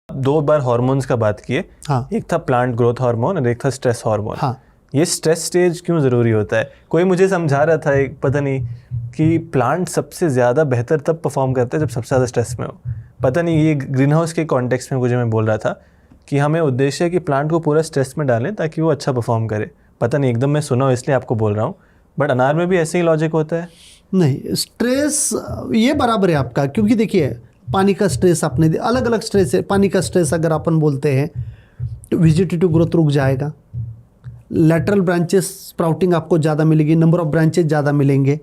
दो बार हार्मोन्स का बात किए। हाँ। एक था प्लांट ग्रोथ हार्मोन और एक था स्ट्रेस हार्मोन। हाँ। ये स्ट्रेस स्टेज क्यों ज़रूरी होता है? कोई मुझे समझा रहा था, एक पता नहीं, कि प्लांट सबसे ज़्यादा बेहतर तब परफॉर्म करता है जब सबसे ज़्यादा स्ट्रेस में हो। पता नहीं, ये ग्रीन हाउस के कॉन्टेक्स्ट में मुझे मैं बोल रहा था कि हमें उद्देश्य है कि प्लांट को पूरा स्ट्रेस में डालें ताकि वो अच्छा परफॉर्म करे। पता नहीं, एकदम मैं सुना हो इसलिए आपको बोल रहा हूँ, बट अनार में भी ऐसे ही लॉजिक होता है? नहीं, स्ट्रेस ये बराबर है आपका, क्योंकि देखिए पानी का स्ट्रेस आपने अलग अलग स्ट्रेस है। पानी का स्ट्रेस अगर अपन बोलते हैं तो वेजिटेटिव ग्रोथ रुक जाएगा, लैटरल ब्रांचेस स्प्राउटिंग आपको ज़्यादा मिलेगी, नंबर ऑफ ब्रांचेस ज़्यादा मिलेंगे।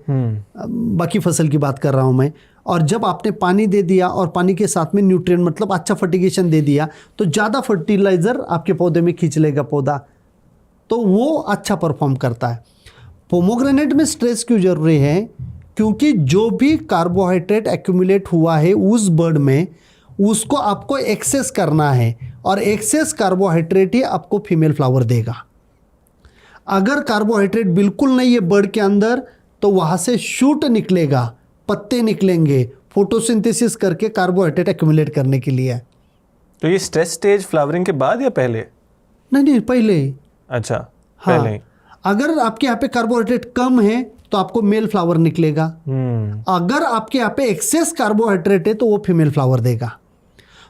बाकी फसल की बात कर रहा हूँ मैं। और जब आपने पानी दे दिया और पानी के साथ में न्यूट्रिएंट मतलब अच्छा फर्टिगेशन दे दिया तो ज़्यादा फर्टिलाइज़र आपके पौधे में खींच लेगा पौधा, तो वो अच्छा परफॉर्म करता है। पोमोग्रेनेट में स्ट्रेस क्यों जरूरी है? क्योंकि जो भी कार्बोहाइड्रेट एक्यूमुलेट हुआ है उस बर्ड में, उसको आपको एक्सेस करना है, और एक्सेस कार्बोहाइड्रेट ही आपको फीमेल फ्लावर देगा। अगर कार्बोहाइड्रेट बिल्कुल नहीं है बर्ड के अंदर, तो वहाँ से शूट निकलेगा, पत्ते निकलेंगे फोटोसिंथेसिस करके कार्बोहाइड्रेट एक्यूमुलेट करने के लिए। तो ये स्ट्रेस स्टेज फ्लावरिंग के बाद या पहले? नहीं, पहले ही। अच्छा, हाँ, पहले ही। अगर आपके यहाँ पे कार्बोहाइड्रेट कम है तो आपको मेल फ्लावर निकलेगा। अगर आपके यहाँ पे एक्सेस कार्बोहाइड्रेट है तो वो फीमेल फ्लावर देगा।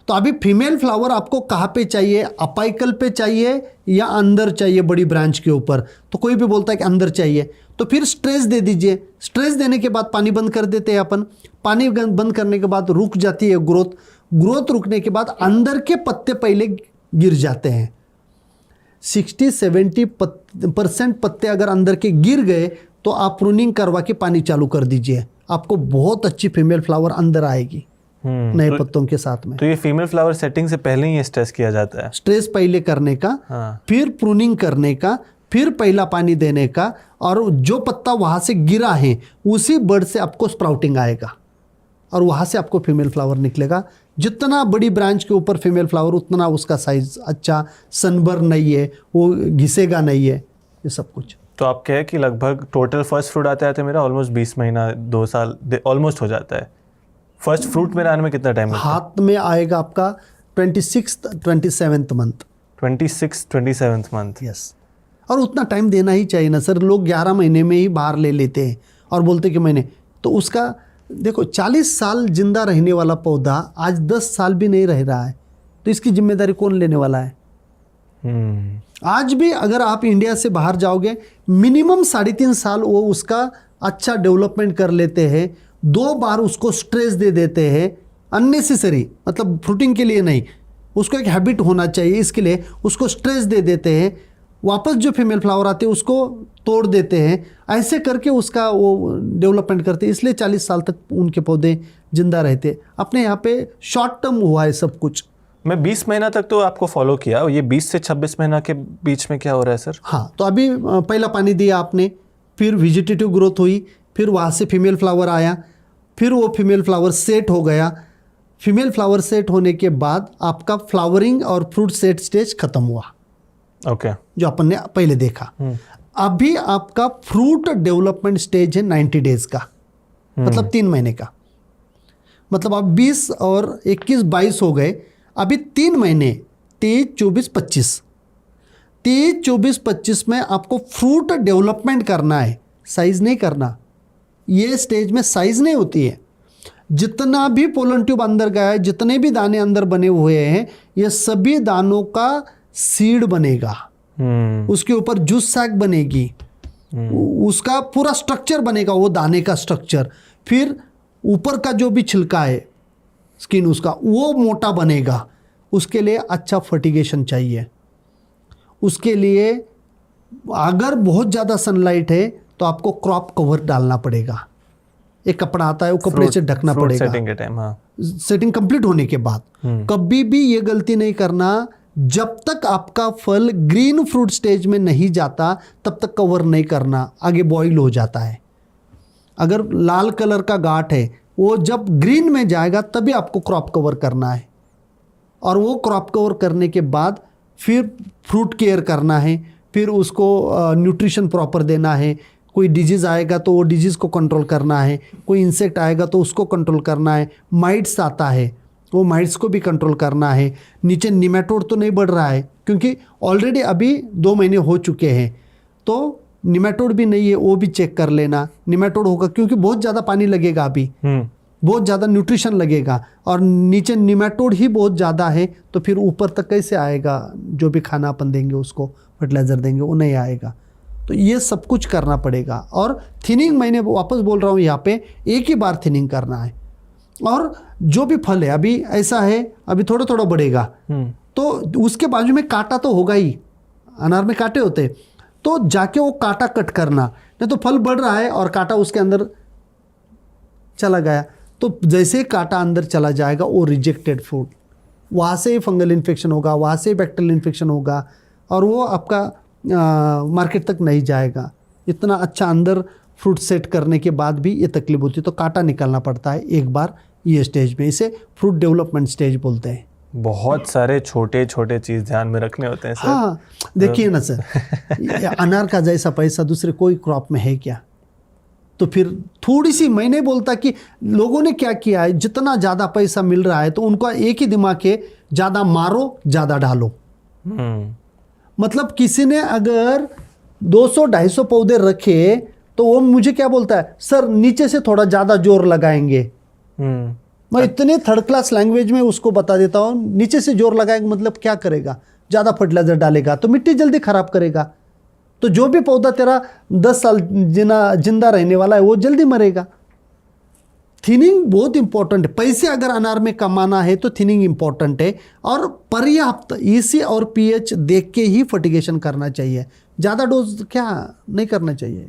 तो अभी फीमेल फ्लावर आपको कहाँ पे चाहिए? अपाइकल पे चाहिए या अंदर चाहिए बड़ी ब्रांच के ऊपर? तो कोई भी बोलता है कि अंदर चाहिए, तो फिर स्ट्रेस दे दीजिए। स्ट्रेस देने के बाद पानी बंद कर देते हैं अपन। पानी बंद करने के बाद रुक जाती है ग्रोथ रुकने के बाद अंदर के पत्ते पहले गिर जाते हैं। 60-70% पत्ते अगर अंदर के गिर गए तो आप प्रूनिंग करवा के पानी चालू कर दीजिए, आपको बहुत अच्छी फीमेल फ्लावर अंदर आएगी नए पत्तों के साथ में। तो ये फीमेल फ्लावर सेटिंग से पहले ही स्ट्रेस किया जाता है? स्ट्रेस पहले करने का, हाँ। फिर प्रूनिंग करने का, फिर पहला पानी देने का, और जो पत्ता वहाँ से गिरा है उसी बर्ड से आपको स्प्राउटिंग आएगा और वहाँ से आपको फीमेल फ्लावर निकलेगा। जितना बड़ी ब्रांच के ऊपर फीमेल फ्लावर उतना उसका साइज अच्छा, सनबर्न नहीं है, वो घिसेगा नहीं है, ये सब कुछ। तो आप कहें कि लगभग टोटल फर्स्ट फ्रूट आते आते मेरा ऑलमोस्ट 20 महीना 2 साल ऑलमोस्ट हो जाता है। फर्स्ट फ्रूट मेरे आने में कितना टाइम लगता है? हाथ में आएगा आपका 26th-27th month. 26th-27th month. Yes, और उतना टाइम देना ही चाहिए ना सर। लोग 11 महीने में ही बाहर ले लेते हैं और बोलते कि मैंने तो उसका देखो 40 साल जिंदा रहने वाला पौधा आज 10 साल भी नहीं रह रहा है, तो इसकी जिम्मेदारी कौन लेने वाला है? आज भी अगर आप इंडिया से बाहर जाओगे मिनिमम 3.5 साल वो उसका अच्छा डेवलपमेंट कर लेते हैं। 2 बार उसको स्ट्रेस दे देते हैं अननेसेसरी, मतलब फ्रूटिंग के लिए नहीं, उसको एक हैबिट होना चाहिए, इसके लिए उसको स्ट्रेस दे देते हैं। वापस जो फीमेल फ्लावर आते हैं उसको तोड़ देते हैं, ऐसे करके उसका वो डेवलपमेंट करते हैं। इसलिए 40 साल तक उनके पौधे जिंदा रहते। अपने यहाँ पे शॉर्ट टर्म हुआ है सब कुछ। मैं 20 महीना तक तो आपको फॉलो किया, ये 20 से 26 महीना के बीच में क्या हो रहा है सर? हाँ, तो अभी पहला पानी दिया आपने, फिर वेजिटेटिव ग्रोथ हुई, फिर वहाँ से फीमेल फ्लावर आया, फिर वो फीमेल फ्लावर सेट हो गया। फीमेल फ्लावर सेट होने के बाद आपका फ्लावरिंग और फ्रूट सेट स्टेज खत्म हुआ। ओके। जो अपन ने पहले देखा। अभी आपका फ्रूट डेवलपमेंट स्टेज है 90 डेज का, मतलब 3 महीने का। मतलब आप 20 और 21, 22 हो गए, अभी 3 महीने 23, 24, 25। 23, 24, 25 में आपको फ्रूट डेवलपमेंट करना है, साइज नहीं करना। ये स्टेज में साइज नहीं होती है। जितना भी पोलन ट्यूब अंदर गया है, जितने भी दाने अंदर बने हुए हैं, ये सभी दानों का सीड बनेगा, उसके ऊपर जूस सैक बनेगी, उसका पूरा स्ट्रक्चर बनेगा, वो दाने का स्ट्रक्चर। फिर ऊपर का जो भी छिलका है स्किन उसका, वो मोटा बनेगा। उसके लिए अच्छा फर्टिगेशन चाहिए। उसके लिए अगर बहुत ज़्यादा सनलाइट है तो आपको क्रॉप कवर डालना पड़ेगा। एक कपड़ा आता है, वो कपड़े से ढकना पड़ेगा सेटिंग के टाइम। हाँ, सेटिंग कंप्लीट होने के बाद। कभी भी ये गलती नहीं करना, जब तक आपका फल ग्रीन फ्रूट स्टेज में नहीं जाता तब तक कवर नहीं करना, आगे बॉईल हो जाता है। अगर लाल कलर का गांठ है, वो जब ग्रीन में जाएगा तभी आपको क्रॉप कवर करना है, और वो क्रॉप कवर करने के बाद फिर फ्रूट केयर करना है, फिर उसको न्यूट्रिशन प्रॉपर देना है। कोई डिजीज़ आएगा तो वो डिजीज़ को कंट्रोल करना है, कोई इंसेक्ट आएगा तो उसको कंट्रोल करना है, माइट्स आता है वो माइट्स को भी कंट्रोल करना है। नीचे निमेटोड तो नहीं बढ़ रहा है क्योंकि ऑलरेडी अभी 2 महीने हो चुके हैं, तो निमेटोड भी नहीं है, वो भी चेक कर लेना। निमेटोड होगा क्योंकि बहुत ज़्यादा पानी लगेगा अभी, बहुत ज़्यादा न्यूट्रिशन लगेगा, और नीचे निमेटोड ही बहुत ज़्यादा है, तो फिर ऊपर तक कैसे आएगा? जो भी खाना अपन देंगे उसको, फर्टिलाइज़र देंगे, वो नहीं आएगा। तो ये सब कुछ करना पड़ेगा। और थिनिंग मैंने वापस बोल रहा हूँ, यहाँ पे एक ही बार थिनिंग करना है। और जो भी फल है अभी ऐसा है, अभी थोड़ा थोड़ा बढ़ेगा, तो उसके बाजू में कांटा तो होगा ही, अनार में कांटे होते, तो जाके वो कांटा कट करना। नहीं तो फल बढ़ रहा है और कांटा उसके अंदर चला गया, तो जैसे कांटा अंदर चला जाएगा वो रिजेक्टेड फ्रूट, वहाँ से फंगल इन्फेक्शन होगा, वहाँ से बैक्टीरियल इन्फेक्शन होगा, और वो आपका मार्केट तक नहीं जाएगा। इतना अच्छा अंदर फ्रूट सेट करने के बाद भी ये तकलीफ होती है, तो कांटा निकालना पड़ता है एक बार ये स्टेज में। इसे फ्रूट डेवलपमेंट स्टेज बोलते हैं। बहुत सारे छोटे छोटे चीज़ ध्यान में रखने होते हैं सर। हाँ, देखिए ना सर, अनार का जैसा पैसा दूसरे कोई क्रॉप में है क्या? तो फिर थोड़ी सी, मैं नहीं बोलता कि लोगों ने क्या किया है, जितना ज़्यादा पैसा मिल रहा है तो उनका एक ही दिमाग है, ज़्यादा मारो ज़्यादा डालो। मतलब किसी ने अगर 200-250 पौधे रखे तो वो मुझे क्या बोलता है, सर नीचे से थोड़ा ज़्यादा जोर लगाएंगे। मैं इतने थर्ड क्लास लैंग्वेज में उसको बता देता हूँ, नीचे से जोर लगाएंगे मतलब क्या करेगा? ज़्यादा फर्टिलाइजर डालेगा तो मिट्टी जल्दी खराब करेगा, तो जो भी पौधा तेरा 10 साल जिंदा रहने वाला है वो जल्दी मरेगा। थिनिंग बहुत इंपॉर्टेंट है। पैसे अगर अनार में कमाना है तो थिनिंग इंपॉर्टेंट है, और पर्याप्त EC और pH देख के ही फर्टिगेशन करना चाहिए। ज़्यादा डोज क्या नहीं करना चाहिए।